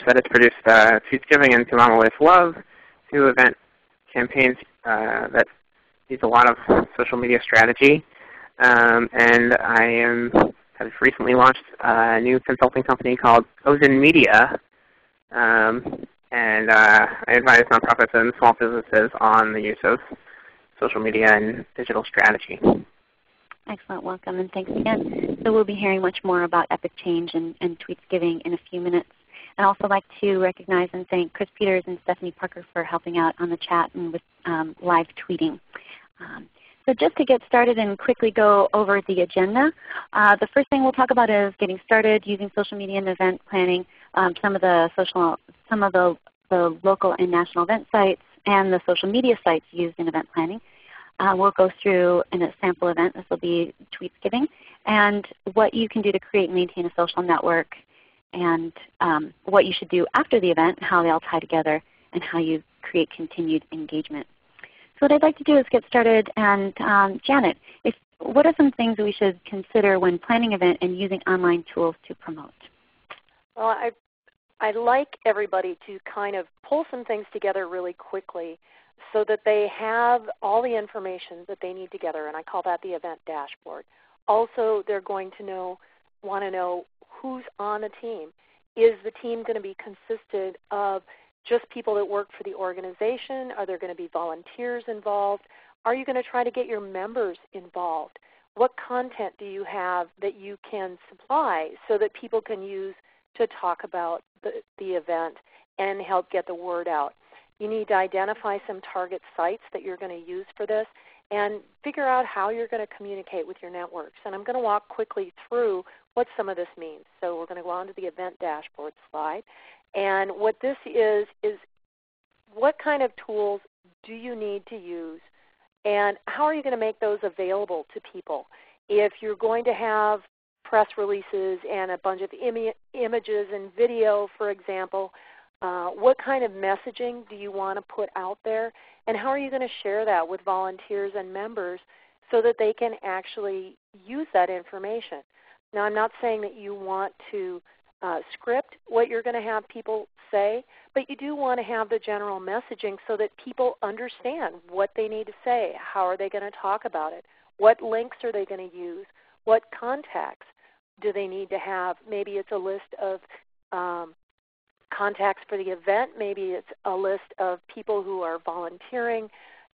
that has produced tweetsgiving and To Mama with Love, two event campaigns that use a lot of social media strategy. And I have recently launched a new consulting company called Ozone Media. And I advise nonprofits and small businesses on the use of social media and digital strategy. Excellent. Welcome, and thanks again. So we'll be hearing much more about Epic Change and tweetsgiving in a few minutes. I'd also like to recognize and thank Chris Peters and Stephanie Parker for helping out on the chat and with live tweeting. So just to get started and quickly go over the agenda, the first thing we'll talk about is getting started using social media and event planning, some of the local and national event sites and the social media sites used in event planning. We'll go through in a sample event, this will be tweetsgiving, and what you can do to create and maintain a social network, and what you should do after the event, how they all tie together, and how you create continued engagement. So what I'd like to do is get started, and Janet, what are some things that we should consider when planning an event and using online tools to promote? Well, I'd like everybody to kind of pull some things together really quickly so that they have all the information that they need together, and I call that the event dashboard. Also, they're going to want to know who's on the team. Is the team going to be consisted of just people that work for the organization? Are there going to be volunteers involved? Are you going to try to get your members involved? What content do you have that you can supply so that people can use to talk about the event and help get the word out? You need to identify some target sites that you're going to use for this and figure out how you're going to communicate with your networks. And I'm going to walk quickly through what some of this means. So we're going to go on to the event dashboard slide. And what this is what kind of tools do you need to use, and how are you going to make those available to people? If you're going to have press releases and a bunch of images and video, for example, what kind of messaging do you want to put out there, and how are you going to share that with volunteers and members so that they can actually use that information? Now, I'm not saying that you want to script what you're going to have people say, but you do want to have the general messaging so that people understand what they need to say. How are they going to talk about it? What links are they going to use? What contacts do they need to have? Maybe it's a list of contacts for the event. Maybe it's a list of people who are volunteering.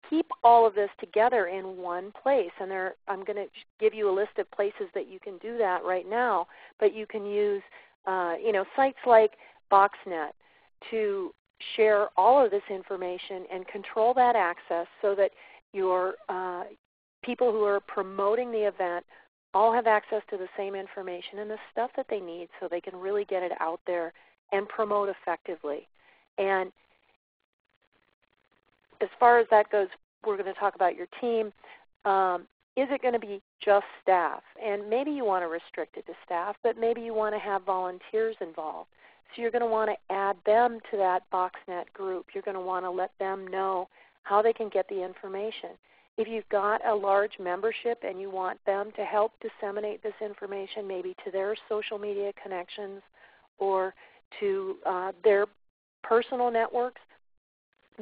Keep all of this together in one place. And I'm going to give you a list of places that you can do that right now, but you can use sites like Boxnet to share all of this information and control that access so that your people who are promoting the event all have access to the same information and the stuff that they need so they can really get it out there and promote effectively. And as far as that goes, we're going to talk about your team. Is it going to be just staff? And maybe you want to restrict it to staff, but maybe you want to have volunteers involved. So you're going to want to add them to that Boxnet group. You're going to want to let them know how they can get the information. If you've got a large membership and you want them to help disseminate this information maybe to their social media connections or to their personal networks,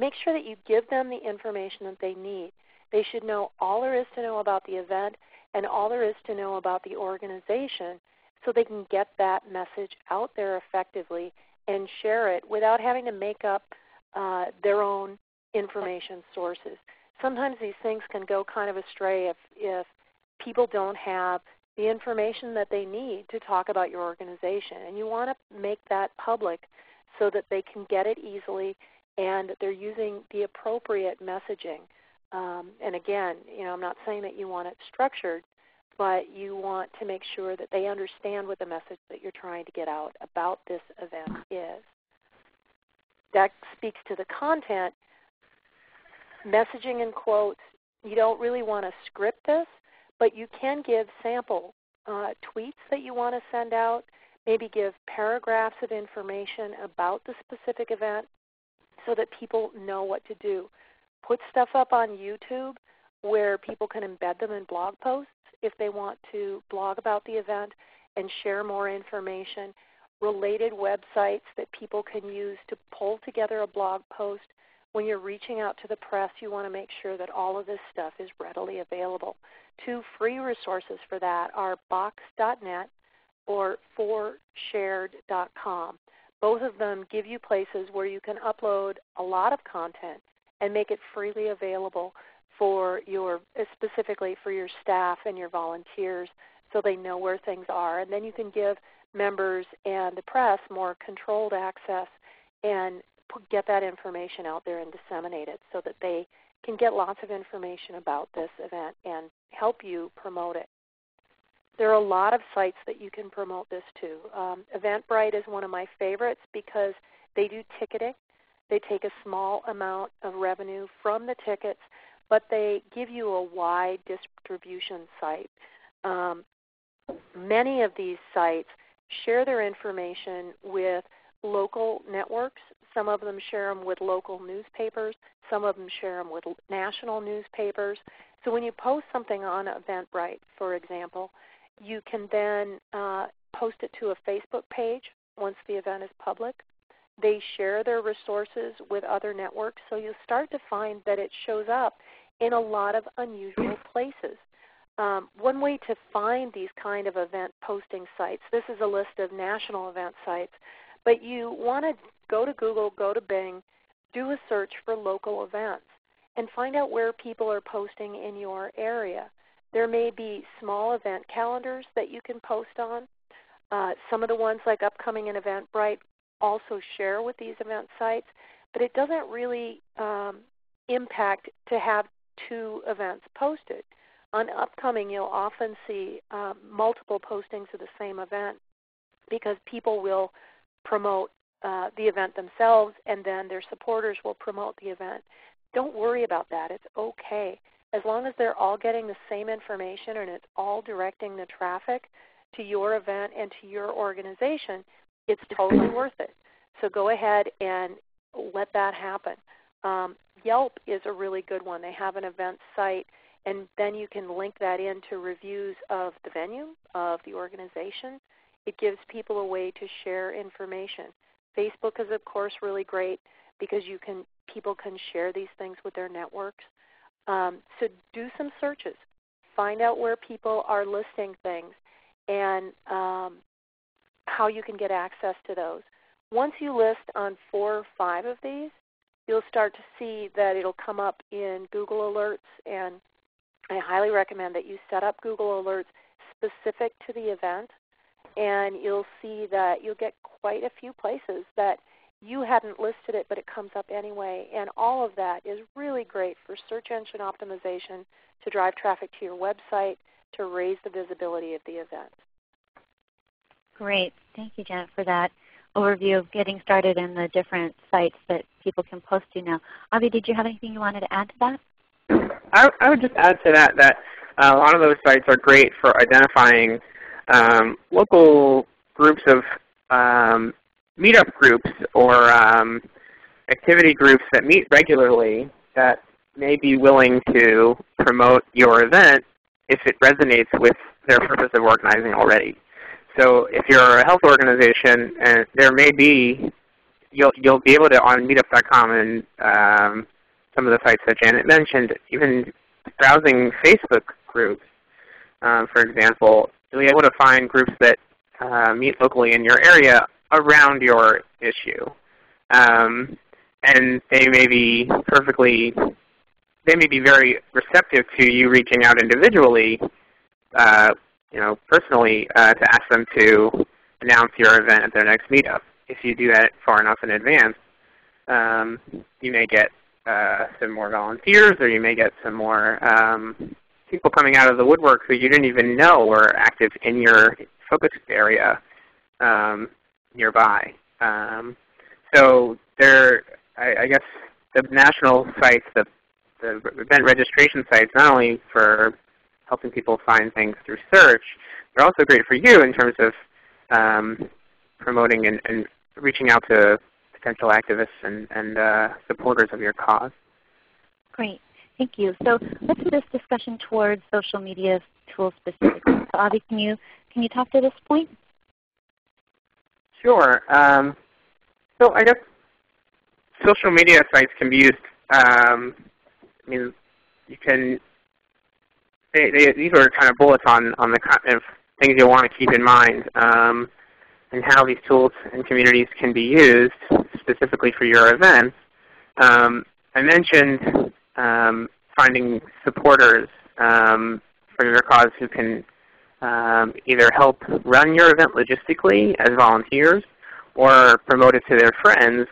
make sure that you give them the information that they need. They should know all there is to know about the event and all there is to know about the organization so they can get that message out there effectively and share it without having to make up their own information sources. Sometimes these things can go kind of astray if people don't have the information that they need to talk about your organization. And you want to make that public so that they can get it easily and they're using the appropriate messaging. And again, I'm not saying that you want it structured, but you want to make sure that they understand what the message that you're trying to get out about this event is. That speaks to the content. Messaging in quotes, you don't really want to script this, but you can give sample tweets that you want to send out, maybe give paragraphs of information about the specific event so that people know what to do. Put stuff up on YouTube where people can embed them in blog posts if they want to blog about the event and share more information. related websites that people can use to pull together a blog post. When you're reaching out to the press, you want to make sure that all of this stuff is readily available. 2 free resources for that are box.net or forshared.com. Both of them give you places where you can upload a lot of content and make it freely available for specifically for your staff and your volunteers so they know where things are. And then you can give members and the press more controlled access and get that information out there and disseminate it so that they can get lots of information about this event and help you promote it. There are a lot of sites that you can promote this to. Eventbrite is one of my favorites because they do ticketing. They take a small amount of revenue from the tickets, but they give you a wide distribution site. Many of these sites share their information with local networks. Some of them share them with local newspapers. Some of them share them with national newspapers. So when you post something on Eventbrite, for example, you can then post it to a Facebook page once the event is public. They share their resources with other networks, so you'll start to find that it shows up in a lot of unusual places. One way to find these kind of event posting sites, this is a list of national event sites, but you want to go to Google, go to Bing, do a search for local events, and find out where people are posting in your area. There may be small event calendars that you can post on. Some of the ones like Upcoming and Eventbrite also share with these event sites, but it doesn't really impact to have 2 events posted. On Upcoming, you'll often see multiple postings of the same event because people will promote the event themselves and then their supporters will promote the event. Don't worry about that. It's okay. As long as they're all getting the same information and it's all directing the traffic to your event and to your organization, it's totally worth it. So go ahead and let that happen. Yelp is a really good one. They have an event site, and then you can link that into reviews of the venue, of the organization. It gives people a way to share information. Facebook is, of course, really great because people can share these things with their networks. So do some searches. Find out where people are listing things and how you can get access to those. Once you list on 4 or 5 of these, you'll start to see that it'll come up in Google Alerts, and I highly recommend that you set up Google Alerts specific to the event, and you'll see that you'll get quite a few places that you hadn't listed it, but it comes up anyway. And all of that is really great for search engine optimization, to drive traffic to your website, to raise the visibility of the event. Great. Thank you, Janet, for that overview of getting started in the different sites that people can post to now. Avi, did you have anything you wanted to add to that? I would just add to that a lot of those sites are great for identifying local groups of meetup groups or activity groups that meet regularly that may be willing to promote your event if it resonates with their purpose of organizing already. So if you're a health organization, and there may be, you'll be able to on meetup.com and some of the sites that Janet mentioned, even browsing Facebook groups, for example, you'll be able to find groups that meet locally in your area around your issue. And they may be very receptive to you reaching out individually, personally, to ask them to announce your event at their next meetup. If you do that far enough in advance, you may get some more volunteers, or you may get some more people coming out of the woodwork who you didn't even know were active in your focus area nearby. So I guess the national sites, the event registration sites, not only for helping people find things through search, they're also great for you in terms of promoting and reaching out to potential activists and supporters of your cause. Great. Thank you. So let's move this discussion towards social media tools specifically. So Avi, can you talk to this point? Sure. So I guess social media sites can be used. I mean, you can. These are kind of bullets on the kind of things you'll want to keep in mind, and how these tools and communities can be used specifically for your events. I mentioned finding supporters for your cause who can either help run your event logistically as volunteers or promote it to their friends.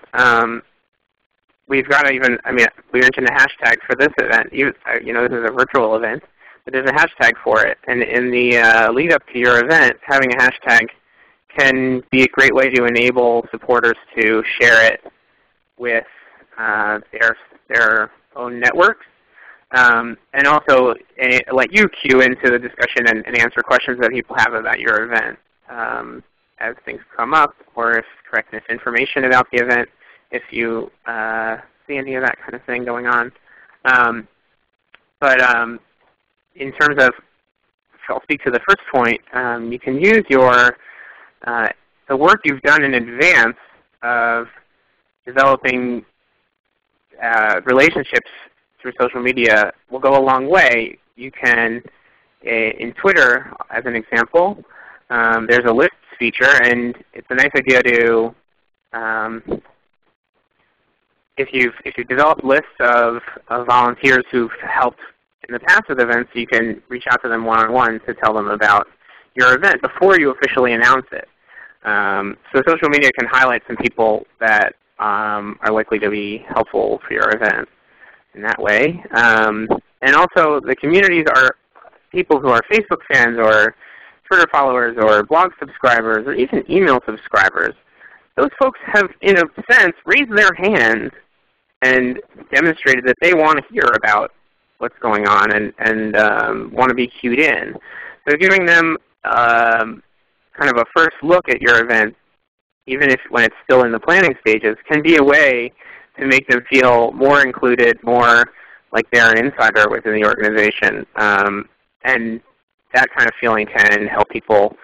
We've got to even, I mean, we mentioned a hashtag for this event. You know, this is a virtual event, but there's a hashtag for it. And in the lead up to your event, having a hashtag can be a great way to enable supporters to share it with their own networks. And also let you cue into the discussion and answer questions that people have about your event as things come up, or if correct misinformation about the event, if you see any of that kind of thing going on. But in terms of, I'll speak to the first point, you can use your the work you've done in advance of developing relationships through social media will go a long way. You can, in Twitter as an example, there's a lists feature, and it's a nice idea to, if you've developed lists of volunteers who've helped in the past with events, you can reach out to them one-on-one to tell them about your event before you officially announce it. So social media can highlight some people that are likely to be helpful for your event in that way. And also the communities are people who are Facebook fans or Twitter followers or blog subscribers or even email subscribers. Those folks have, in a sense, raised their hands and demonstrated that they want to hear about what's going on and want to be cued in. So giving them kind of a first look at your event, even if when it's still in the planning stages, can be a way to make them feel more included, more like they're an insider within the organization. And that kind of feeling can help people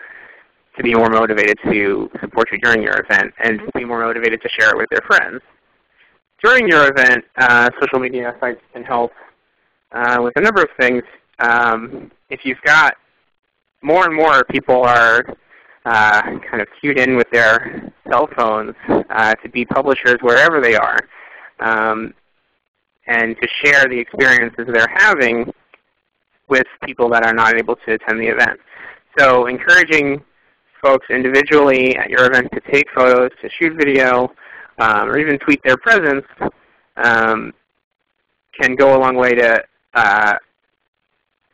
to be more motivated to support you during your event and be more motivated to share it with their friends. During your event, social media sites can help with a number of things. If you've got more and more people are kind of cued in with their cell phones to be publishers wherever they are, and to share the experiences they're having with people that are not able to attend the event. So encouraging folks individually at your event to take photos, to shoot video, or even tweet their presence can go a long way to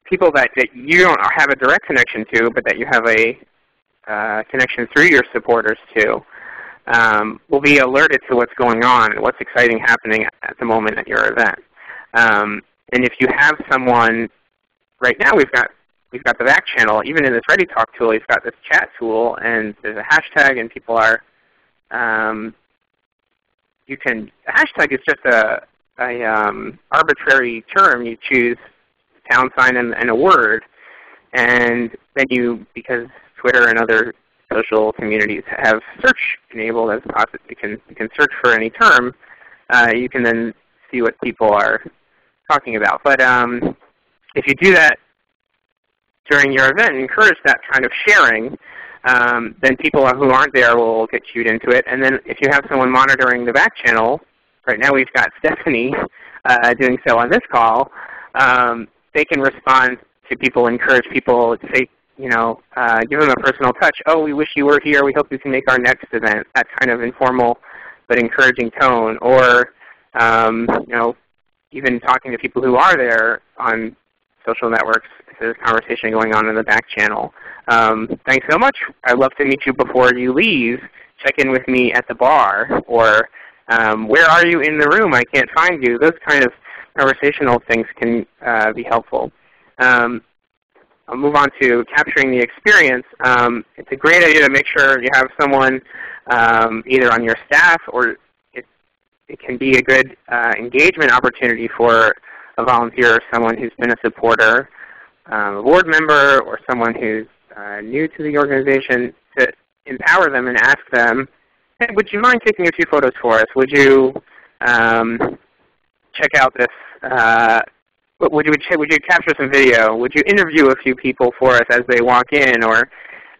people that you don't have a direct connection to, but that you have a connection through your supporters to, will be alerted to what's going on and what's exciting happening at the moment at your event. And if you have someone, right now we've got the back channel. Even in this ReadyTalk tool, we've got this chat tool, and there's a hashtag, and people are, a hashtag is just a arbitrary term. You choose pound sign and a word, and then because Twitter and other social communities have search enabled as possible, you can search for any term. You can then see what people are talking about. But if you do that during your event, encourage that kind of sharing, then people who aren't there will get cued into it. And then if you have someone monitoring the back channel, right now we've got Stephanie doing so on this call, they can respond to people, encourage people to say, give them a personal touch. Oh, we wish you were here. We hope you can make our next event. That kind of informal but encouraging tone. Or, even talking to people who are there on social networks. There's a conversation going on in the back channel. Thanks so much. I'd love to meet you before you leave. Check in with me at the bar. Or where are you in the room? I can't find you. Those kind of conversational things can be helpful. I'll move on to capturing the experience. It's a great idea to make sure you have someone either on your staff, or it can be a good engagement opportunity for a volunteer or someone who's been a supporter, a board member, or someone who's new to the organization, to empower them and ask them, hey, would you mind taking a few photos for us? Would you check out this, would you capture some video? Would you interview a few people for us as they walk in, or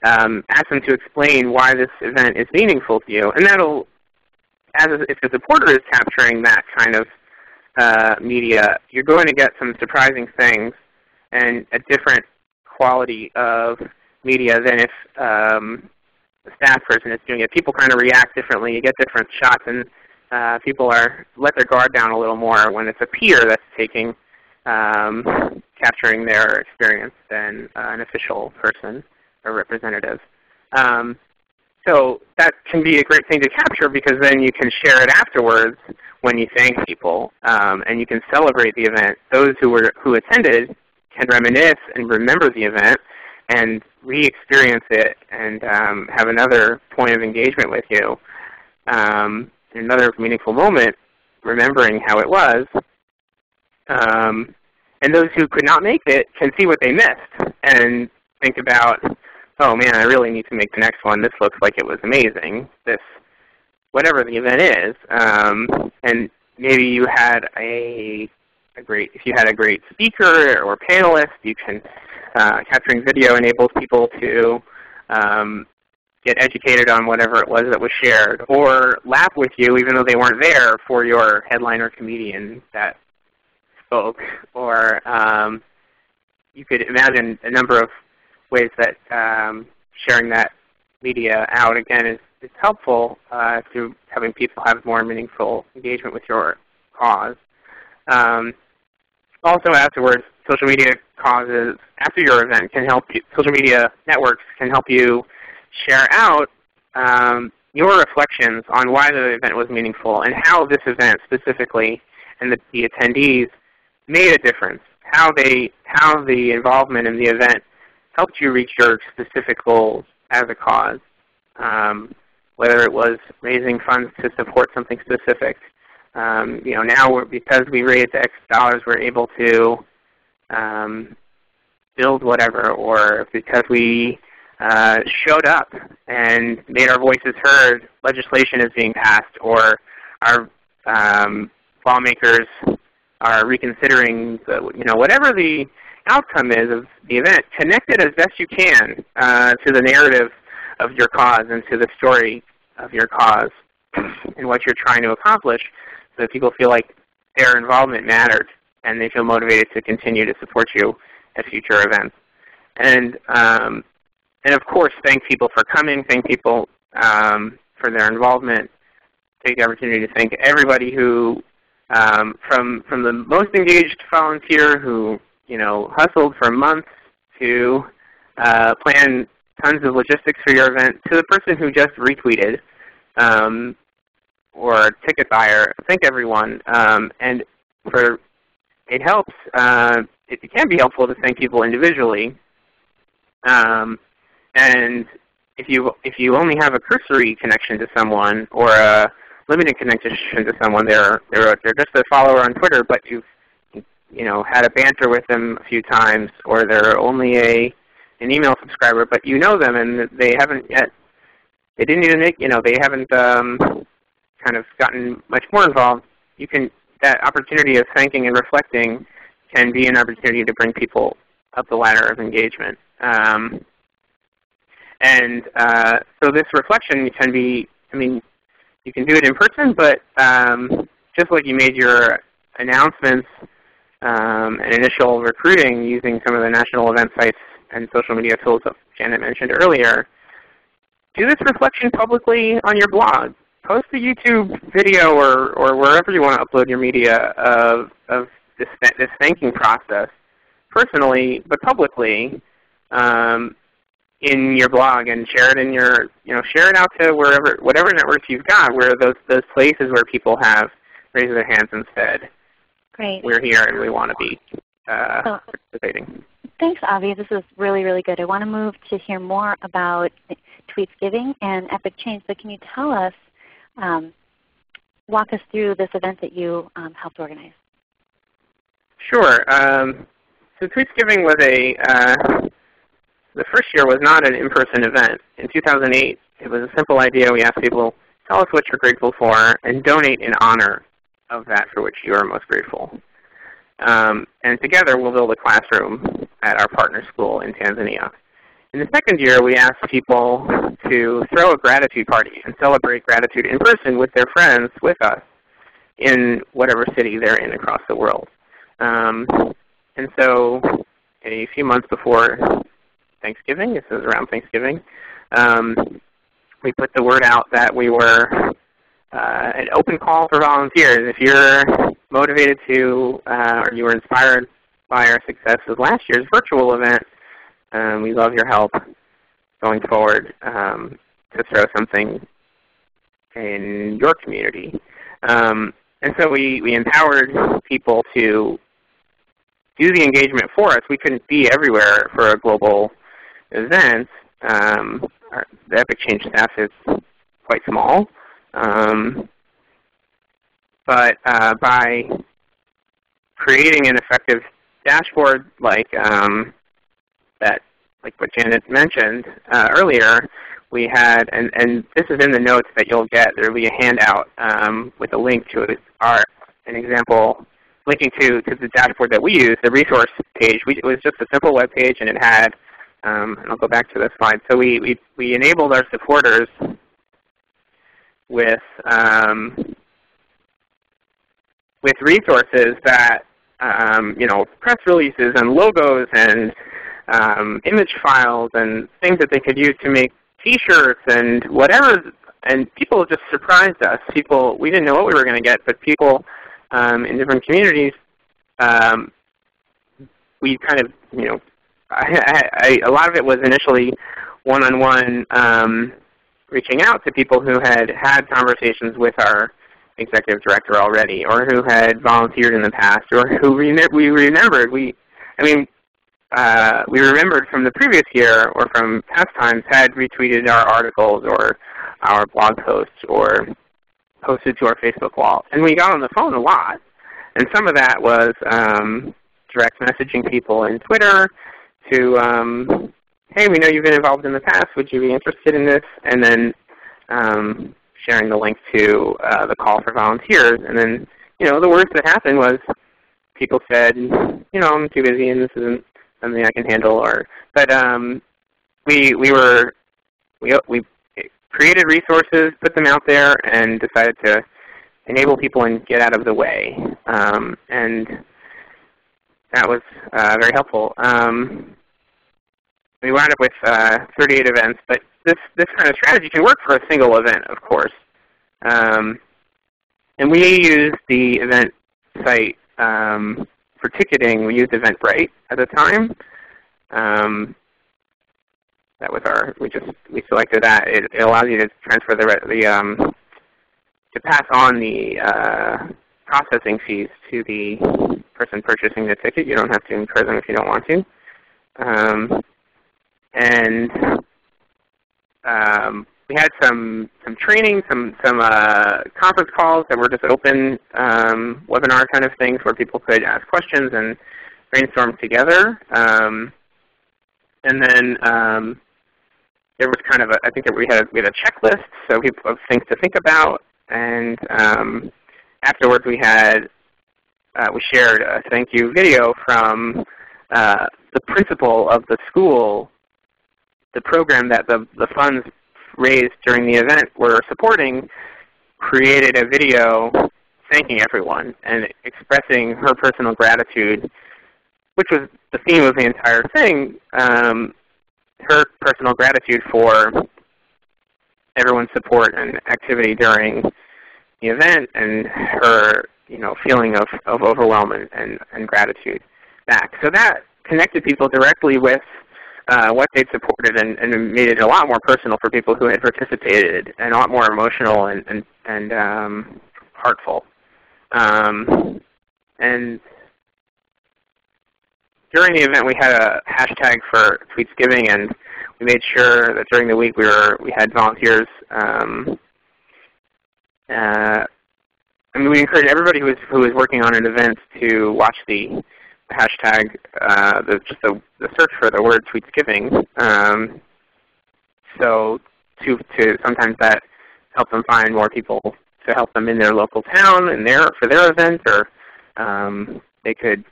ask them to explain why this event is meaningful to you? And that'll, if the supporter is capturing that kind of media, you're going to get some surprising things and a different quality of media than if the staff person is doing it. People kind of react differently. You get different shots, and people let their guard down a little more when it's a peer that's capturing their experience than an official person or representative. So that can be a great thing to capture, because then you can share it afterwards when you thank people, and you can celebrate the event. Those who attended can reminisce and remember the event and re-experience it and have another point of engagement with you, another meaningful moment, remembering how it was. And those who could not make it can see what they missed and think about, oh man, I really need to make the next one. This looks like it was amazing. This, whatever the event is, and maybe you had if you had a great speaker or panelist, you can, capturing video enables people to get educated on whatever it was that was shared, or laugh with you even though they weren't there for your headliner comedian that spoke. Or you could imagine a number of ways that sharing that media out, again, is helpful to having people have more meaningful engagement with your cause. Also afterwards, social media causes after your event can help you, social media networks can help you share out your reflections on why the event was meaningful and how this event specifically and the attendees made a difference, how the involvement in the event helped you reach your specific goals as a cause, whether it was raising funds to support something specific. Now because we raised X dollars, we're able to build whatever, or because we showed up and made our voices heard, legislation is being passed, or our lawmakers are reconsidering whatever the outcome is of the event. Connect it as best you can to the narrative of your cause and to the story of your cause and what you're trying to accomplish, so that people feel like their involvement mattered and they feel motivated to continue to support you at future events. And of course, thank people for coming. Thank people for their involvement. Take the opportunity to thank everybody who, from the most engaged volunteer who hustled for months to plan tons of logistics for your event, to the person who just retweeted, or ticket buyer. Thank everyone. And it helps. It can be helpful to thank people individually. And if you only have a cursory connection to someone or a limited connection to someone, they're just a follower on Twitter, but you've had a banter with them a few times, or they're only an email subscriber, but you know them and they haven't yet. They didn't even make. They haven't kind of gotten much more involved. That opportunity of thanking and reflecting can be an opportunity to bring people up the ladder of engagement. So this reflection can be, you can do it in person, but just like you made your announcements and initial recruiting using some of the national event sites and social media tools that Janet mentioned earlier, do this reflection publicly on your blog. Post a YouTube video or wherever you want to upload your media of this thanking process, personally but publicly, in your blog, and share it in your, share it out to whatever networks you've got, where those places where people have raised their hands and said, great, we're here and we want to be participating. Thanks, Avi. This is really, really good. I want to move to hear more about tweetsgiving and Epic Change. So can you tell us, walk us through this event that you helped organize? Sure. So tweetsgiving was the first year was not an in-person event. In 2008, it was a simple idea. We asked people, tell us what you're grateful for, and donate in honor of that for which you are most grateful. And together we'll build a classroom at our partner school in Tanzania. In the second year, we asked people to throw a gratitude party and celebrate gratitude in person with their friends with us in whatever city they're in across the world. And so a few months before Thanksgiving, this was around Thanksgiving, we put the word out that we were an open call for volunteers. If you're motivated to, or you were inspired by our success with last year's virtual event, we love your help going forward to throw something in your community. And so we empowered people to do the engagement for us. We couldn't be everywhere for a global event. The Epic Change staff is quite small. But by creating an effective dashboard like that, like what Janet mentioned earlier, we had, and this is in the notes that you'll get. There will be a handout with a link to an example linking to the dashboard that we use, the resource page. It was just a simple web page, and it had, and I'll go back to this slide. So we enabled our supporters with resources that, press releases and logos and image files and things that they could use to make T-shirts and whatever. And people just surprised us. We didn't know what we were going to get, but people in different communities, we kind of, a lot of it was initially one-on-one reaching out to people who had conversations with our executive director already, or who had volunteered in the past, or who we remembered. We remembered from the previous year or from past times had retweeted our articles or our blog posts or posted to our Facebook wall. And we got on the phone a lot. And some of that was direct messaging people in Twitter to, hey, we know you've been involved in the past. Would you be interested in this? And then sharing the link to the call for volunteers. And then, the worst that happened was people said, I'm too busy and this isn't something I can handle. But we created resources, put them out there, and decided to enable people and get out of the way. And that was very helpful. We wound up with 38 events, but this kind of strategy can work for a single event, of course. And we used the event site for ticketing. We used Eventbrite at the time. That was we selected that. It allows you to transfer to pass on the processing fees to the person purchasing the ticket. You don't have to incur them if you don't want to. And we had some training, some conference calls that were just open webinar kind of things where people could ask questions and brainstorm together. And then there was kind of I think that we had a checklist, so people of things to think about. And afterwards, we shared a thank you video from the principal of the school. The program that the funds raised during the event were supporting created a video thanking everyone and expressing her personal gratitude, which was the theme of the entire thing. Her personal gratitude for everyone's support and activity during the event, and her feeling of overwhelm and gratitude back. So that connected people directly with what they'd supported, and made it a lot more personal for people who had participated, and a lot more emotional and heartful. And during the event, we had a hashtag for tweetsgiving, and we made sure that during the week we had volunteers. We encourage everybody who is working on an event to watch the hashtag, the search for the word tweetsgiving. So sometimes that help them find more people to help them in their local town and for their event, or they could.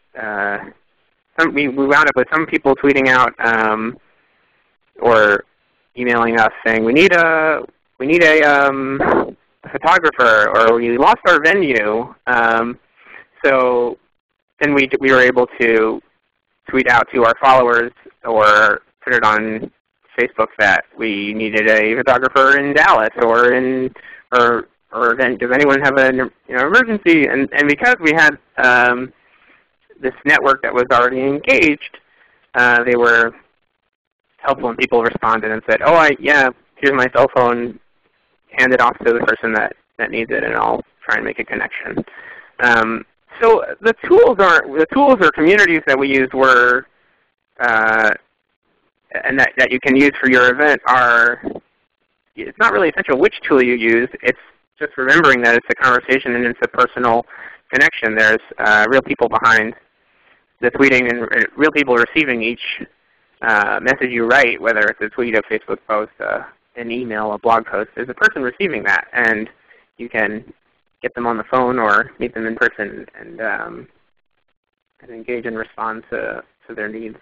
We wound up with some people tweeting out or emailing us saying we need a photographer, or we lost our venue. So then we were able to tweet out to our followers or put it on Facebook that we needed a photographer in Dallas, or then does anyone have an emergency? And because we had this network that was already engaged, they were helpful, and people responded and said, "Oh, here's my cell phone. Hand it off to the person that needs it, and I'll try and make a connection." So the tools or communities that we used were, and that you can use for your event are. It's not really essential which tool you use. It's just remembering that it's a conversation and it's a personal connection. There's real people behind the tweeting and real people receiving each message you write, whether it's a tweet, a Facebook post, an email, a blog post. There's a person receiving that, and you can get them on the phone or meet them in person and engage and respond to their needs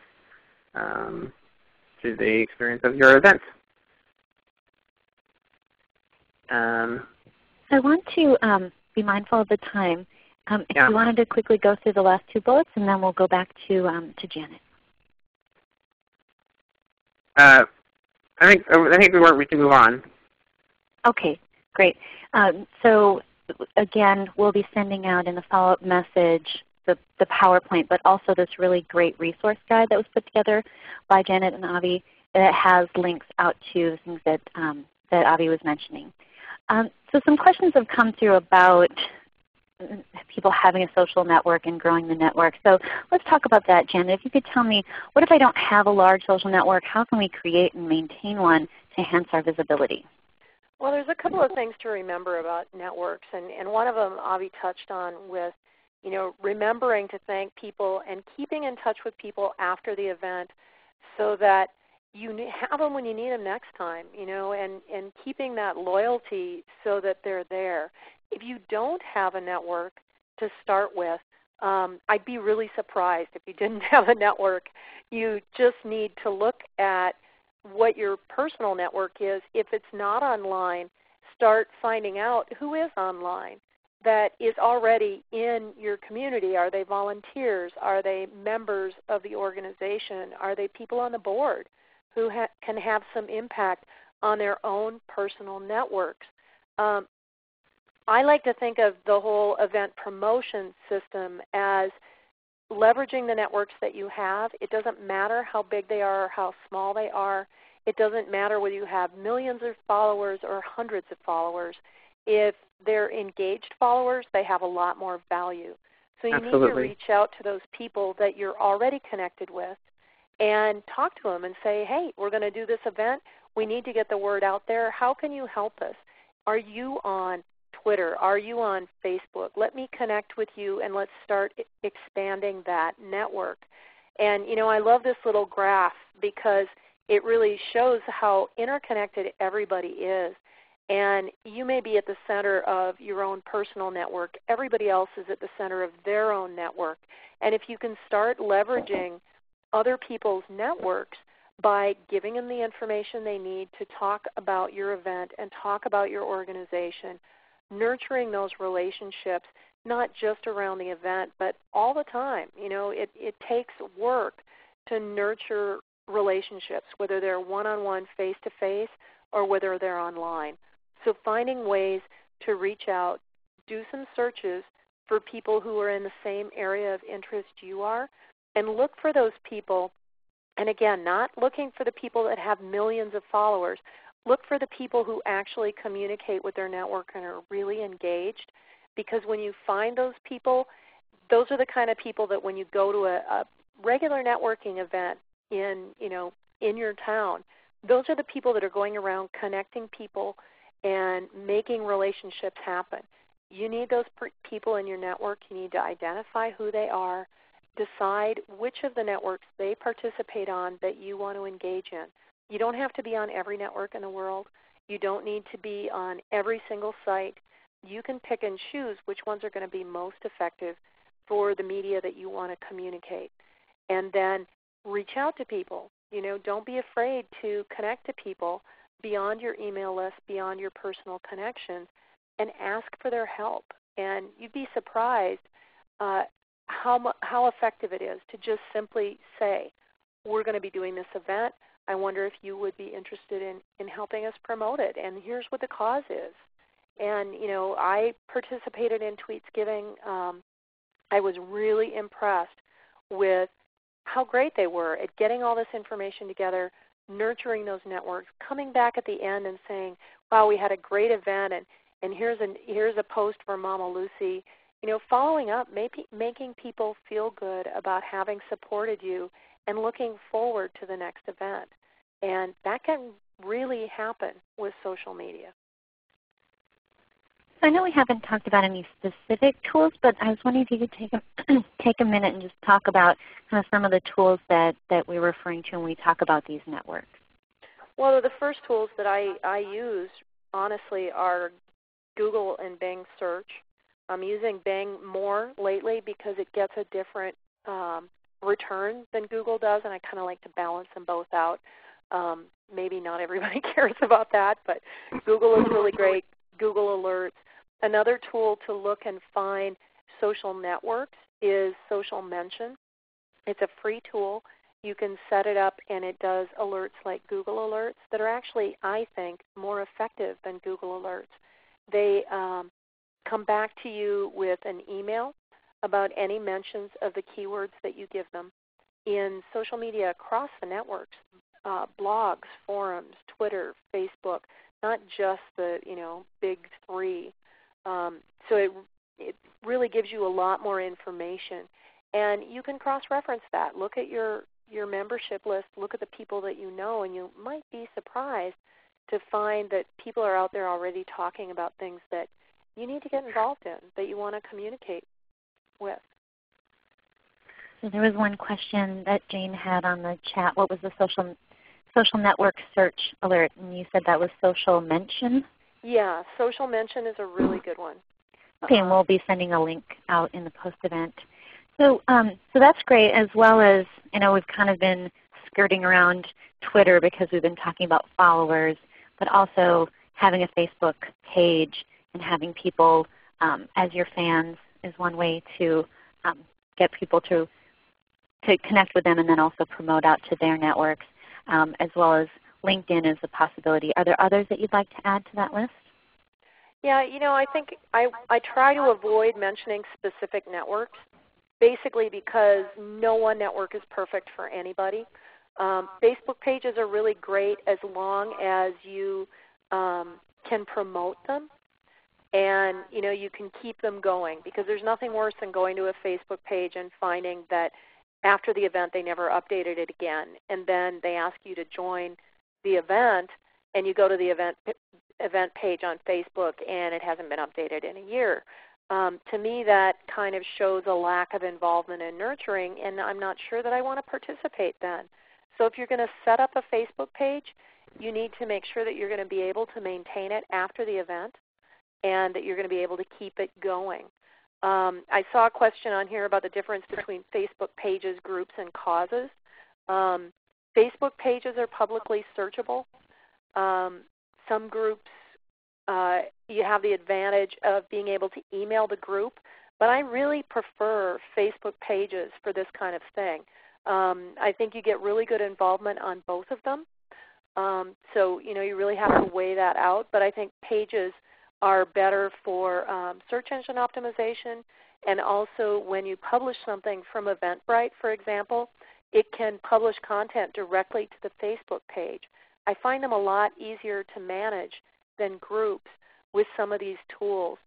through the experience of your event. I want to be mindful of the time. If you wanted to quickly go through the last two bullets, and then we'll go back to Janet. I think we can move on. Okay, great. So again, we'll be sending out in the follow-up message the PowerPoint, but also this really great resource guide that was put together by Janet and Avi that has links out to the things that Avi was mentioning. So some questions have come through about people having a social network and growing the network. So let's talk about that, Janet. If you could tell me, what if I don't have a large social network? How can we create and maintain one to enhance our visibility? Well, there's a couple of things to remember about networks, and one of them Avi touched on with, remembering to thank people and keeping in touch with people after the event so that you have them when you need them next time, and keeping that loyalty so that they're there. If you don't have a network to start with, I'd be really surprised if you didn't have a network. You just need to look at what your personal network is. If it's not online, start finding out who is online that is already in your community. Are they volunteers? Are they members of the organization? Are they people on the board who can have some impact on their own personal networks? I like to think of the whole event promotion system as leveraging the networks that you have. It doesn't matter how big they are or how small they are. It doesn't matter whether you have millions of followers or hundreds of followers. If they're engaged followers, they have a lot more value. So you need to reach out to those people that you're already connected with and talk to them and say, hey, we're going to do this event. We need to get the word out there. How can you help us? Are you on Twitter? Are you on Facebook? Let me connect with you, and let's start expanding that network. And, I love this little graph because it really shows how interconnected everybody is. And you may be at the center of your own personal network. Everybody else is at the center of their own network. And if you can start leveraging other people's networks by giving them the information they need to talk about your event and talk about your organization, nurturing those relationships, not just around the event, but all the time. It takes work to nurture relationships, whether they're one-on-one, face-to-face, or whether they're online. So finding ways to reach out, do some searches for people who are in the same area of interest you are, and look for those people. And again, not looking for the people that have millions of followers. Look for the people who actually communicate with their network and are really engaged, because when you find those people, those are the kind of people that when you go to a regular networking event in your town, those are the people that are going around connecting people and making relationships happen. You need those people in your network. You need to identify who they are, decide which of the networks they participate on that you want to engage in. You don't have to be on every network in the world. You don't need to be on every single site. You can pick and choose which ones are going to be most effective for the media that you want to communicate. And then reach out to people. Don't be afraid to connect to people beyond your email list, beyond your personal connections, and ask for their help. And you'd be surprised how effective it is to just simply say, we're going to be doing this event. I wonder if you would be interested in helping us promote it, and here's what the cause is. And, I participated in tweetsgiving. I was really impressed with how great they were at getting all this information together, nurturing those networks, coming back at the end and saying, wow, we had a great event, and here's a post for Mama Lucy. Following up, making people feel good about having supported you and looking forward to the next event. And that can really happen with social media. So I know we haven't talked about any specific tools, but I was wondering if you could take a minute and just talk about kind of some of the tools that we're referring to when we talk about these networks. Well, the first tools that I use, honestly, are Google and Bing search. I'm using Bing more lately because it gets a different return than Google does, and I kind of like to balance them both out. Maybe not everybody cares about that, but Google is really great. Google Alerts. Another tool to look and find social networks is Social Mention. It's a free tool. You can set it up, and it does alerts like Google Alerts that are actually, I think, more effective than Google Alerts. They come back to you with an email about any mentions of the keywords that you give them. In social media across the networks, blogs, forums, Twitter, Facebook, not just the big three. So it really gives you a lot more information. And you can cross-reference that. Look at your membership list, look at the people that you know, and you might be surprised to find that people are out there already talking about things that you need to get involved in, that you want to communicate with. So there was one question that Jane had on the chat. What was the social network search alert? And you said that was Social Mention? Yeah, Social Mention is a really good one. Okay, and we'll be sending a link out in the post-event. So that's great, as well as, we've kind of been skirting around Twitter because we've been talking about followers, but also having a Facebook page and having people as your fans is one way to get people to connect with them and then also promote out to their networks, as well as LinkedIn is a possibility. Are there others that you'd like to add to that list? Yeah, I think I try to avoid mentioning specific networks, basically because no one network is perfect for anybody. Facebook pages are really great as long as you can promote them and you can keep them going, because there's nothing worse than going to a Facebook page and finding that after the event they never updated it again, and then they ask you to join the event and you go to the event page on Facebook and it hasn't been updated in a year. To me, that kind of shows a lack of involvement and nurturing, and I'm not sure that I want to participate then. So if you're going to set up a Facebook page, you need to make sure that you're going to be able to maintain it after the event and that you're going to be able to keep it going. I saw a question on here about the difference between Facebook pages, groups, and causes. Facebook pages are publicly searchable. Some groups, you have the advantage of being able to email the group, but I really prefer Facebook pages for this kind of thing. I think you get really good involvement on both of them. So you really have to weigh that out, but I think pages are better for search engine optimization, and also when you publish something from Eventbrite, for example, it can publish content directly to the Facebook page. I find them a lot easier to manage than groups with some of these tools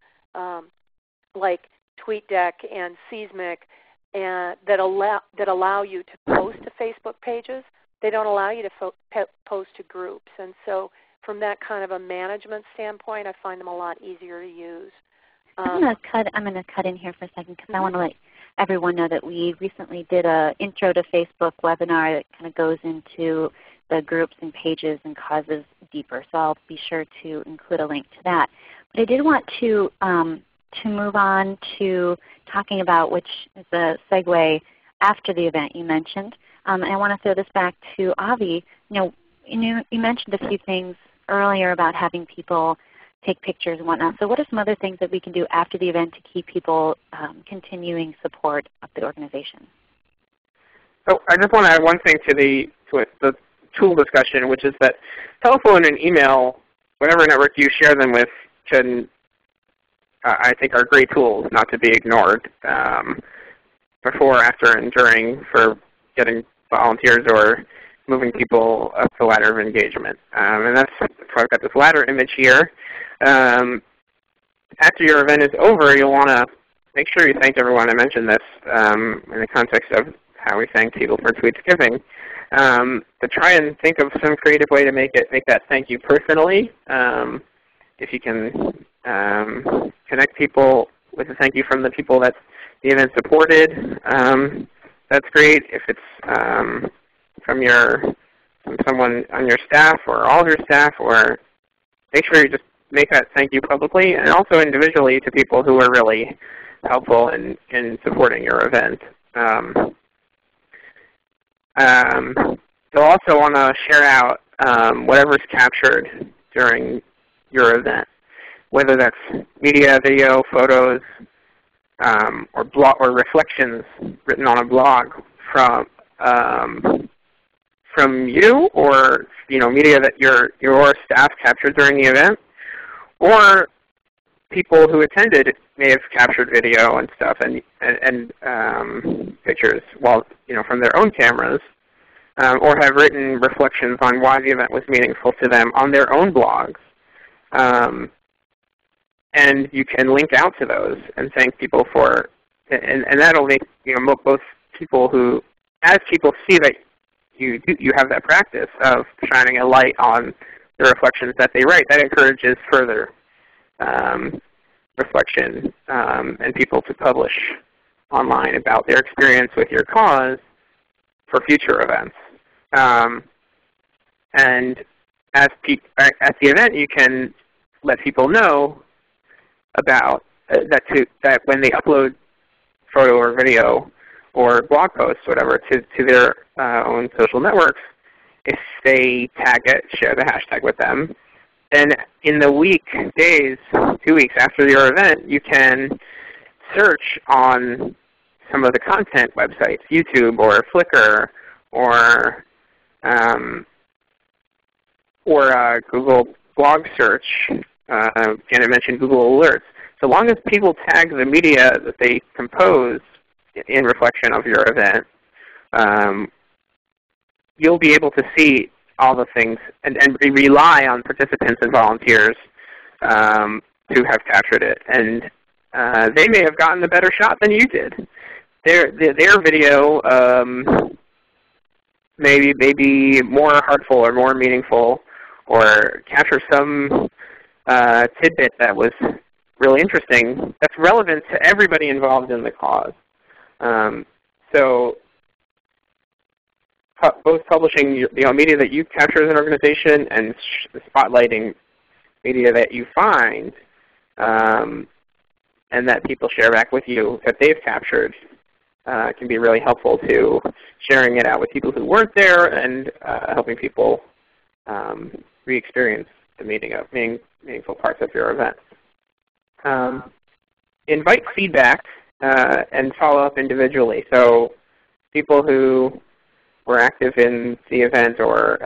like TweetDeck and Seismic that allow you to post to Facebook pages. They don't allow you to post to groups. And so from that kind of a management standpoint, I find them a lot easier to use. I'm going to cut in here for a second because I want to let everyone know that we recently did an Intro to Facebook webinar that kind of goes into the groups and pages and causes deeper. So I'll be sure to include a link to that. But I did want to move on to talking about, which is a segue after the event you mentioned. And I want to throw this back to Avi. You mentioned a few things earlier about having people take pictures and whatnot. So what are some other things that we can do after the event to keep people continuing support of the organization? So I just want to add one thing to the tool discussion, which is that telephone and email, whatever network you share them with, can I think are great tools not to be ignored before, after, and during for getting volunteers or moving people up the ladder of engagement. And that's why I've got this ladder image here. After your event is over, you'll want to make sure you thank everyone. I mentioned this in the context of how we thank people for tweetsgiving. But try and think of some creative way to make that thank you personally. If you can connect people with a thank you from the people that the event supported, that's great. If it's from someone on your staff or all of your staff, or make sure you just make that thank you publicly, and also individually to people who are really helpful in supporting your event. You'll also want to share out whatever's captured during your event, whether that's media, video, photos, or reflections written on a blog from you, or media that your staff captured during the event, or people who attended may have captured video and stuff and pictures from their own cameras, or have written reflections on why the event was meaningful to them on their own blogs. And you can link out to those and thank people for, and that'll make both people who, as people see that you have that practice of shining a light on the reflections that they write, that encourages further reflection and people to publish online about their experience with your cause for future events. And at the event, you can let people know about that when they upload photo or video or blog posts, whatever, to their own social networks, if they tag it, share the hashtag with them, then in the days, 2 weeks after your event, you can search on some of the content websites, YouTube or Flickr or Google blog search. Janet mentioned Google Alerts. So long as people tag the media that they compose in reflection of your event, you'll be able to see all the things and rely on participants and volunteers to have captured it. And they may have gotten a better shot than you did. Their video may be more heartful or more meaningful, or capture some tidbit that was really interesting that's relevant to everybody involved in the cause. So both publishing media that you capture as an organization and spotlighting media that you find and that people share back with you that they've captured can be really helpful to sharing it out with people who weren't there and helping people re-experience the meaningful parts of your event. Invite feedback and follow up individually. So people who were active in the event, or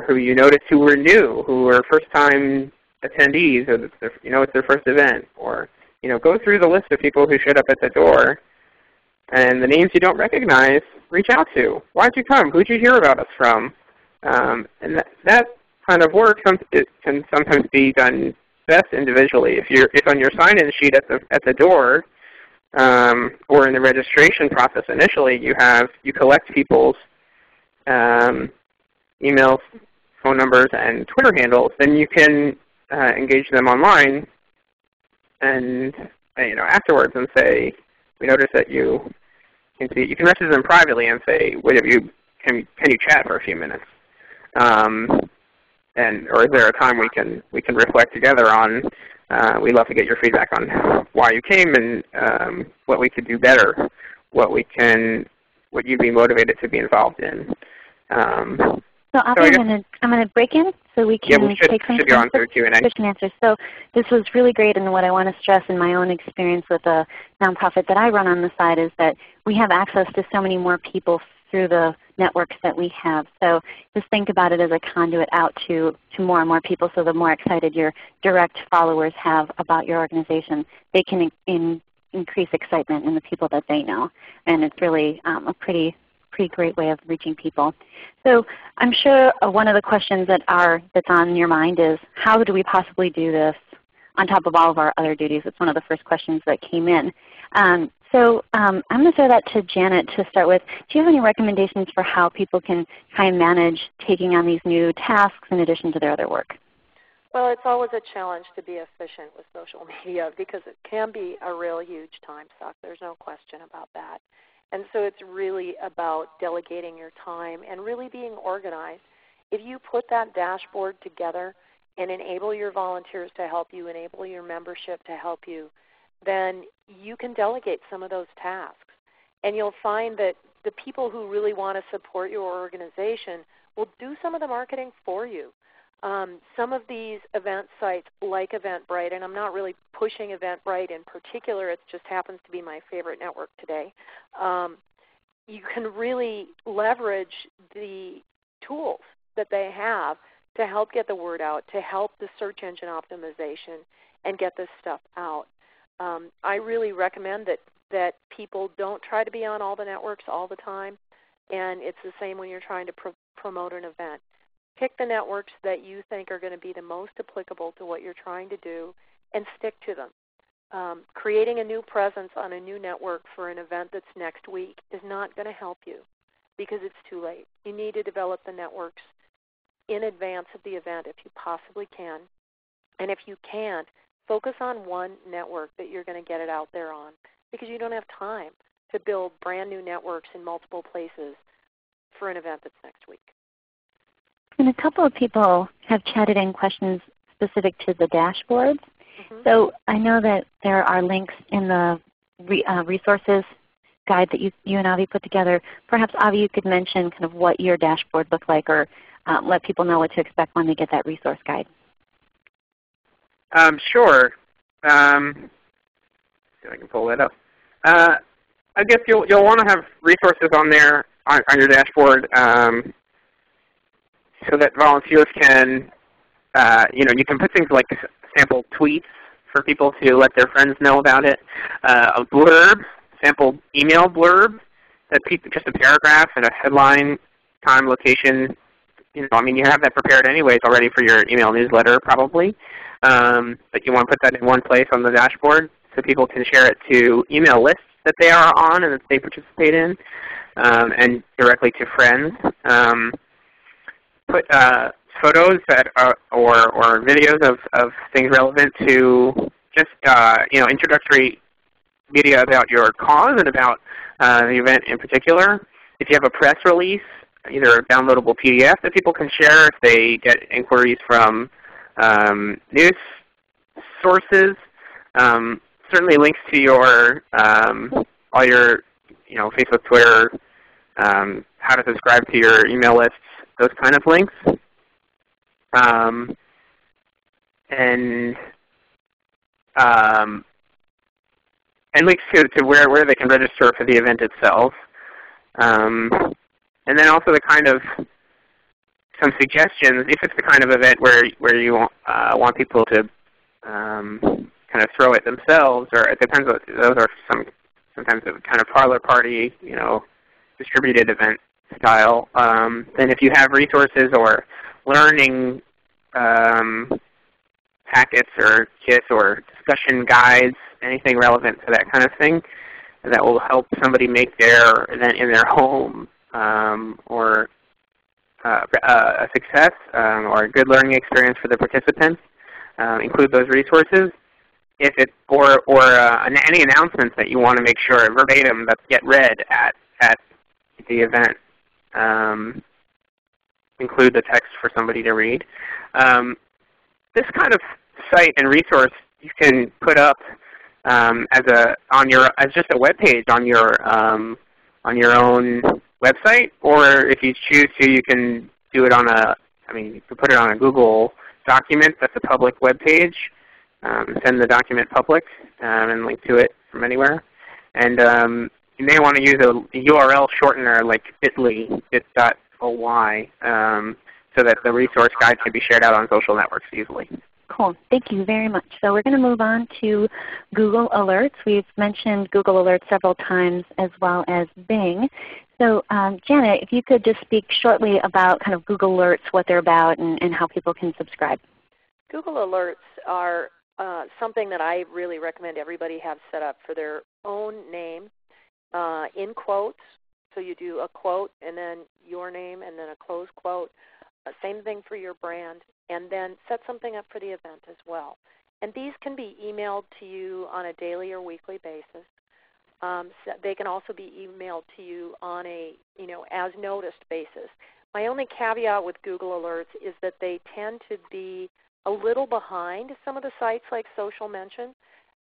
who you noticed who were new, who were first-time attendees, or it's their first event, or go through the list of people who showed up at the door, and the names you don't recognize, reach out to. Why'd you come? Who'd you hear about us from? And that kind of work can sometimes be done best individually. If on your sign-in sheet at the door, or in the registration process initially, you collect people's emails, phone numbers, and Twitter handles, then you can engage them online and afterwards and say, we noticed that you can message them privately and say, have you you chat for a few minutes? Or is there a time we can reflect together on? We'd love to get your feedback on why you came and what we could do better, what you'd be motivated to be involved in. So I'm going to break in so we can take some question answers. So this was really great, and what I want to stress in my own experience with a nonprofit that I run on the side is that we have access to so many more people through the networks that we have. So just think about it as a conduit out to more and more people, so the more excited your direct followers have about your organization, they can increase excitement in the people that they know. And it's really a pretty great way of reaching people. So I'm sure one of the questions that's on your mind is, how do we possibly do this on top of all of our other duties? It's one of the first questions that came in. So I'm going to throw that to Janet to start with. Do you have any recommendations for how people can try and manage taking on these new tasks in addition to their other work? Well, it's always a challenge to be efficient with social media because it can be a real huge time suck. There's no question about that. And so it's really about delegating your time and really being organized. If you put that dashboard together and enable your volunteers to help you, enable your membership to help you, then you can delegate some of those tasks. And you'll find that the people who really want to support your organization will do some of the marketing for you. Some of these event sites like Eventbrite, and I'm not really pushing Eventbrite in particular, it just happens to be my favorite network today. You can really leverage the tools that they have to help get the word out, to help the search engine optimization and get this stuff out. I really recommend that people don't try to be on all the networks all the time, and it's the same when you're trying to promote an event. Pick the networks that you think are going to be the most applicable to what you're trying to do and stick to them. Creating a new presence on a new network for an event that's next week is not going to help you because it's too late. You need to develop the networks in advance of the event if you possibly can. And if you can't, focus on one network that you're going to get it out there on because you don't have time to build brand new networks in multiple places for an event that's next week. And a couple of people have chatted in questions specific to the dashboards. So I know that there are links in the resources guide that you and Avi put together. Perhaps, Avi, you could mention kind of what your dashboard looked like, or let people know what to expect when they get that resource guide. Sure. See if I can pull that up. I guess you'll want to have resources on there on your dashboard so that volunteers can, you can put things like sample tweets for people to let their friends know about it, a blurb, sample email blurb, just a paragraph and a headline, time, location. You have that prepared anyways already for your email newsletter probably, but you want to put that in one place on the dashboard so people can share it to email lists that they are on and that they participate in, and directly to friends. Put photos or videos of things relevant to just introductory media about your cause and about the event in particular. If you have a press release, either a downloadable PDF that people can share if they get inquiries from news sources. Certainly links to your all your Facebook, Twitter, how to subscribe to your email lists, those kind of links. And links to where they can register for the event itself. And then also the kind of some suggestions, if it's the kind of event where you want people to kind of throw it themselves, or it depends. Those are sometimes a kind of parlor party, distributed event style. Then if you have resources or learning packets or kits or discussion guides, anything relevant to that kind of thing, that will help somebody make their event in their home or a success or a good learning experience for the participants. Include those resources. If it or any announcements that you want to make sure verbatim that get read at the event include the text for somebody to read. This kind of site and resource you can put up as just a web page on your own website, or if you choose to, you can do it on you can put it on a Google document that's a public web page. Send the document public and link to it from anywhere. And you may want to use a URL shortener like bit.ly, so that the resource guide can be shared out on social networks easily. Cool. Thank you very much. So we're going to move on to Google Alerts. We've mentioned Google Alerts several times, as well as Bing. So Janet, if you could just speak shortly about kind of Google Alerts, what they're about, and how people can subscribe. Google Alerts are something that I really recommend everybody have set up for their own name in quotes. So you do a quote and then your name and then a close quote. Same thing for your brand. And then set something up for the event as well. And these can be emailed to you on a daily or weekly basis. So they can also be emailed to you on a as noticed basis. My only caveat with Google Alerts is that they tend to be a little behind some of the sites like Social Mention,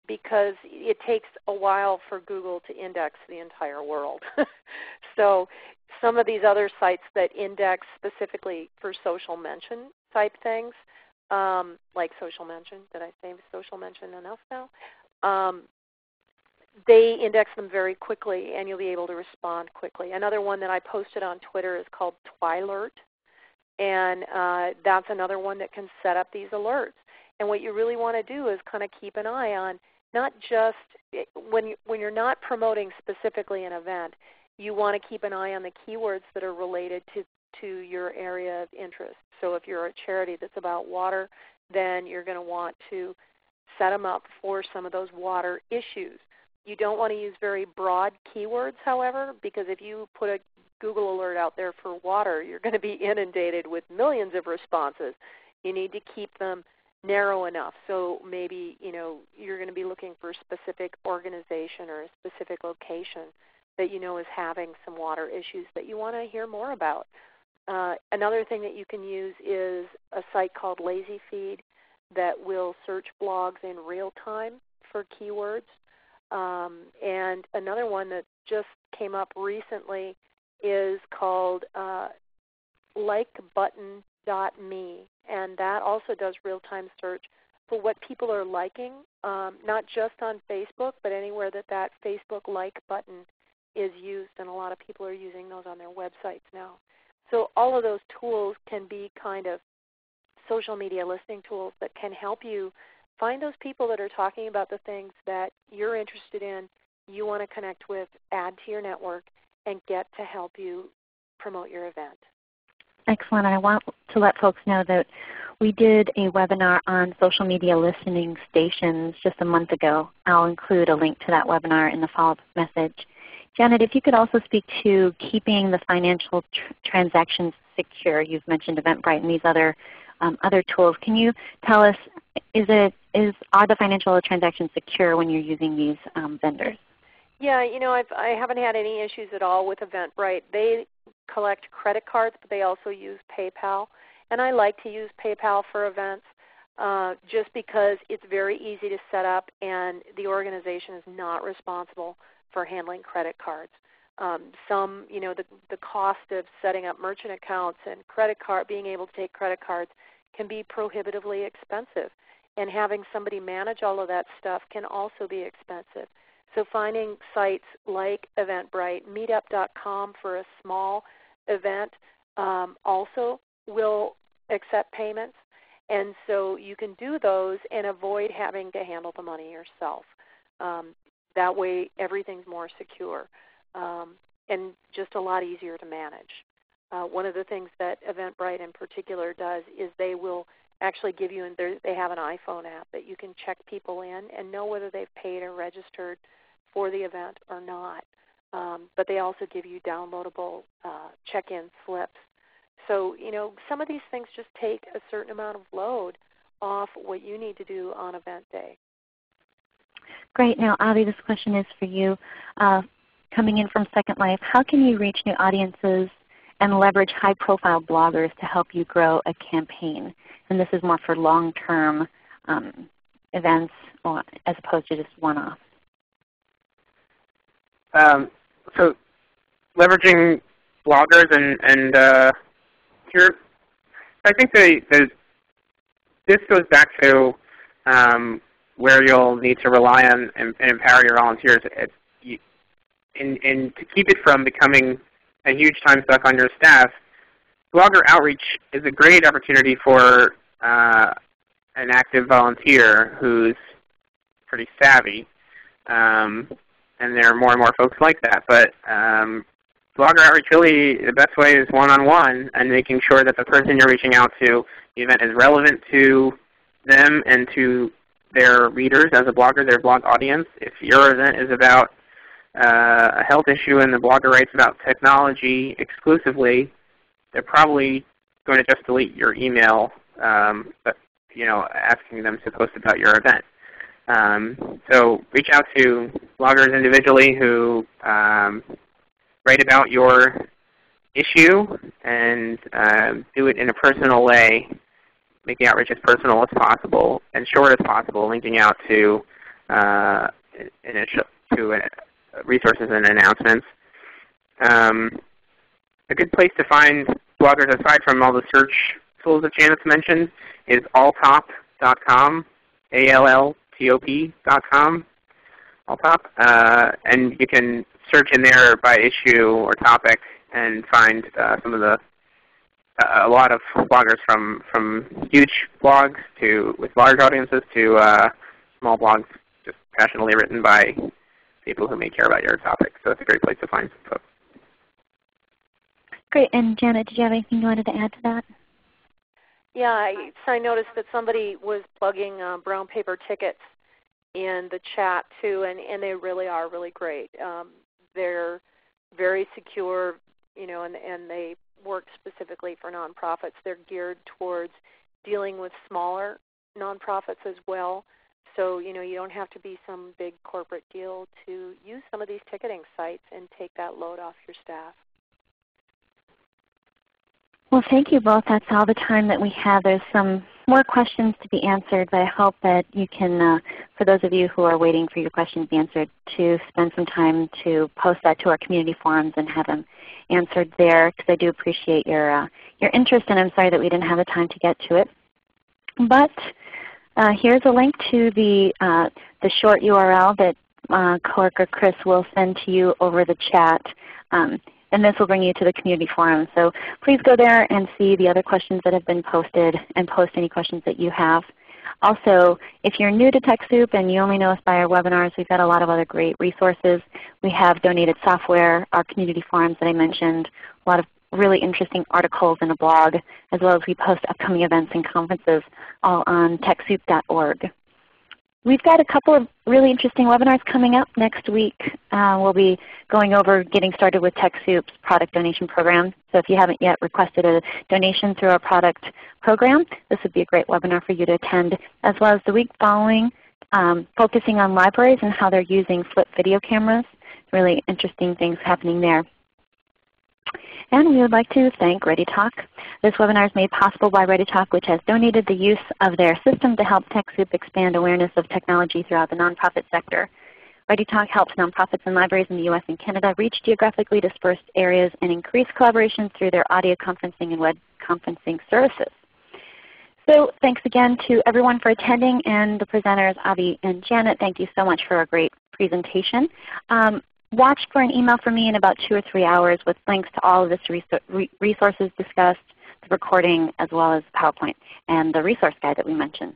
because it takes a while for Google to index the entire world. So some of these other sites that index specifically for social mention type things, like Social Mention, did I say Social Mention enough now? They index them very quickly, and you'll be able to respond quickly. Another one that I posted on Twitter is called Twilert, and that's another one that can set up these alerts. And what you really want to do is kind of keep an eye on, not just when you're not promoting specifically an event, you want to keep an eye on the keywords that are related to your area of interest. So if you're a charity that's about water, then you're going to want to set them up for some of those water issues. You don't want to use very broad keywords, however, because if you put a Google alert out there for water, you're going to be inundated with millions of responses. You need to keep them narrow enough. So maybe you're going to be looking for a specific organization or a specific location that is having some water issues that you want to hear more about. Another thing that you can use is a site called Lazy Feed that will search blogs in real time for keywords. And another one that just came up recently is called likebutton.me, and that also does real-time search for what people are liking, not just on Facebook, but anywhere that Facebook like button is used, and a lot of people are using those on their websites now. So all of those tools can be kind of social media listening tools that can help you find those people that are talking about the things that you're interested in, you want to connect with, add to your network, and get to help you promote your event. Excellent. I want to let folks know that we did a webinar on social media listening stations just a month ago. I'll include a link to that webinar in the follow-up message. Janet, if you could also speak to keeping the financial transactions secure. You've mentioned Eventbrite and these other tools. Can you tell us, are the financial transactions secure when you're using these vendors? Yeah, I haven't had any issues at all with Eventbrite. They collect credit cards, but they also use PayPal. And I like to use PayPal for events just because it's very easy to set up, and the organization is not responsible for handling credit cards. The cost of setting up merchant accounts and being able to take credit cards can be prohibitively expensive. And having somebody manage all of that stuff can also be expensive. So finding sites like Eventbrite, meetup.com for a small event also will accept payments. And so you can do those and avoid having to handle the money yourself. That way everything's more secure and just a lot easier to manage. One of the things that Eventbrite in particular does is they will actually give you, and they have an iPhone app that you can check people in and know whether they've paid or registered for the event or not. But they also give you downloadable check-in slips. So, some of these things just take a certain amount of load off what you need to do on event day. Great. Now, Avi, this question is for you. Coming in from Second Life, how can you reach new audiences and leverage high-profile bloggers to help you grow a campaign. And this is more for long-term events as opposed to just one-off. So leveraging bloggers and here, I think this goes back to where you'll need to rely on and empower your volunteers. And to keep it from becoming a huge time suck on your staff, blogger outreach is a great opportunity for an active volunteer who's pretty savvy. And there are more and more folks like that. But blogger outreach, really the best way is one-on-one and making sure that the person you're reaching out to, the event is relevant to them and to their readers as a blogger, their blog audience. If your event is about a health issue and the blogger writes about technology exclusively, they're probably going to just delete your email, but asking them to post about your event. So reach out to bloggers individually who write about your issue and do it in a personal way. Make the outreach as personal as possible and short as possible, linking out to resources and announcements. A good place to find bloggers, aside from all the search tools that Janet's mentioned, is alltop.com, ALLTOP.com, alltop. And you can search in there by issue or topic and find a lot of bloggers from huge blogs with large audiences to small blogs just passionately written by people who may care about your topic. So it's a great place to find some folks. Great. And Janet, did you have anything you wanted to add to that? Yeah, I noticed that somebody was plugging brown paper tickets in the chat too, and they really are really great. They're very secure, and they work specifically for nonprofits. They're geared towards dealing with smaller nonprofits as well. So you don't have to be some big corporate deal to use some of these ticketing sites and take that load off your staff. Well, thank you both. That's all the time that we have. There's some more questions to be answered, but I hope that you can, for those of you who are waiting for your questions to be answered, to spend some time to post that to our community forums and have them answered there, because I do appreciate your interest, and I'm sorry that we didn't have the time to get to it. But here's a link to the short URL that coworker Chris will send to you over the chat. And this will bring you to the community forum. So please go there and see the other questions that have been posted and post any questions that you have. Also, if you're new to TechSoup and you only know us by our webinars, we've got a lot of other great resources. We have donated software, our community forums that I mentioned, a lot of really interesting articles in a blog, as well as we post upcoming events and conferences all on TechSoup.org. We've got a couple of really interesting webinars coming up next week. We'll be going over getting started with TechSoup's product donation program. So if you haven't yet requested a donation through our product program, this would be a great webinar for you to attend, as well as the week following, focusing on libraries and how they're using flip video cameras. Really interesting things happening there. And we would like to thank ReadyTalk. This webinar is made possible by ReadyTalk, which has donated the use of their system to help TechSoup expand awareness of technology throughout the nonprofit sector. ReadyTalk helps nonprofits and libraries in the US and Canada reach geographically dispersed areas and increase collaboration through their audio conferencing and web conferencing services. So thanks again to everyone for attending, and the presenters, Avi and Janet, thank you so much for a great presentation. Watch for an email from me in about 2 or 3 hours with links to all of this resources discussed, the recording, as well as PowerPoint and the resource guide that we mentioned.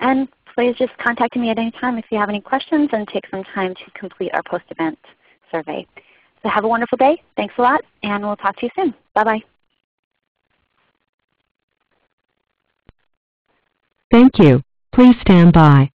And please just contact me at any time if you have any questions, and take some time to complete our post-event survey. So have a wonderful day. Thanks a lot, and we'll talk to you soon. Bye-bye. Thank you. Please stand by.